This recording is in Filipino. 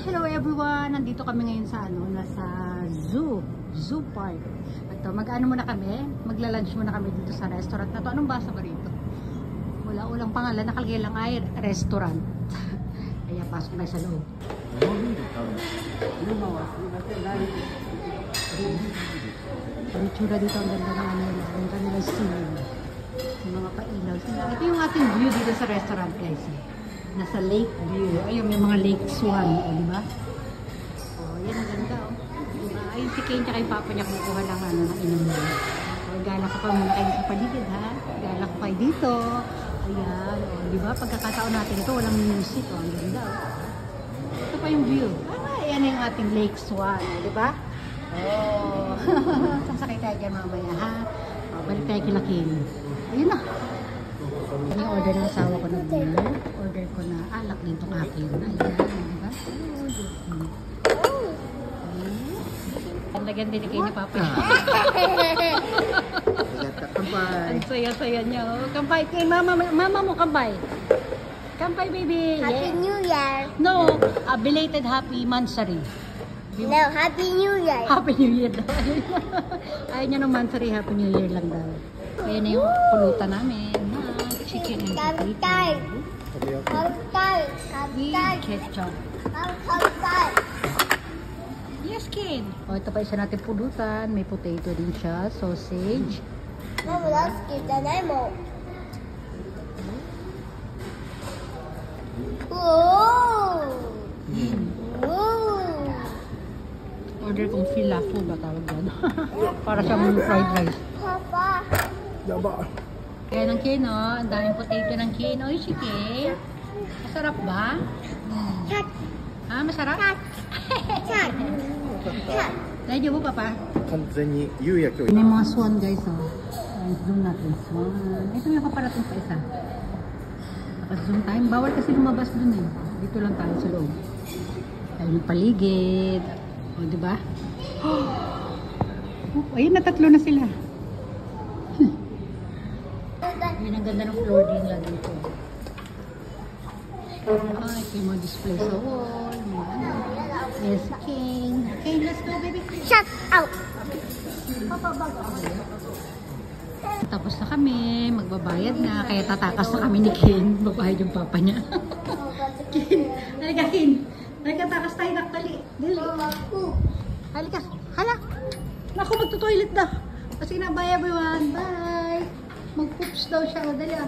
Hello everyone! Nandito kami ngayon sa nasa Zoo Park. Ito, mag-ano muna kami, magla-lunch muna kami dito sa restaurant na to. Anong basa ba rito? Wala ulang pangalan, nakalagay lang ay restaurant. Kaya pasok na sa loob. Ang itsura dito, ang ganda ng ano, ang ganda ng ceiling. Yung mga pailaw. Ito yung ating view dito sa restaurant, guys. Nasa lake view. Ayun, may mga lake swan. O, diba? O, yan ang ganda. O. Diba? Ayun si Kane tsaka yung papa niya kumukuha lang ng inom mo. O, gala ka pa muna kayo sa paligid, ha? Gala ka kayo dito. Ayan. O, diba? Pagkakataon natin ito, walang music. O, ang ganda. O. Ito pa yung view. Ayan yung ating lake swan. O, diba? Oh. Sasakay tayo dyan mamaya, ha? O, balik tayo kila Kane. Ayun na. Yung order ng asawa ko na beer. Order ko na alak din itong akin. Ayan, diba? Ganda-ganda din kayo ni Papa. Ang saya-saya niya. Oh. Kampay kay mama mo, kampay. Kampay, baby. Happy New Year. No, belated happy mansari. No, Happy New Year. Happy New Year daw. Ayaw niya ng mansari, Happy New Year lang daw. Kaya na yung pulutan namin. Chicken and potato. Ketchup. Yes, kid. O, ito pa isa natin pulutan. May potato din siya. Sausage. Mama, let's give the demo. Order kong filafo ba tawag yan? Para siyang fried rice. Papa. Kaya ng Ken, oh. Ang daming potato ng Ken. Oy, si Ken. Masarap ba? Chat. Ha? Masarap? Chat. Chat. Medyo mo, Papa? 完全に夕焼けを May mga swan, guys, oh. Ay, zoom natin. Swan. Ito yung kaparating pa isa. Naka-zoom time. Bawal kasi lumabas dun, eh. Dito lang tayo sa loob. Ayun yung paligid. O, diba? Oh, ayun, natatlo na sila. Ayun, ang ganda ng floor din lang dito. Ay, ito yung mga display sa wall. Yes, Kane. Kane, let's go, baby. Shut out. Tapos na kami, magbabayad na, kaya tatakas na kami ni Ken. Babayad yung papa niya. Ken, halika Ken. Halika, takas tayo, naktali. Dali. Halika, hala. Naku, magto-toilet na. Kasi na, bye everyone. Bye. Mag-poops daw siya. O, dali ah.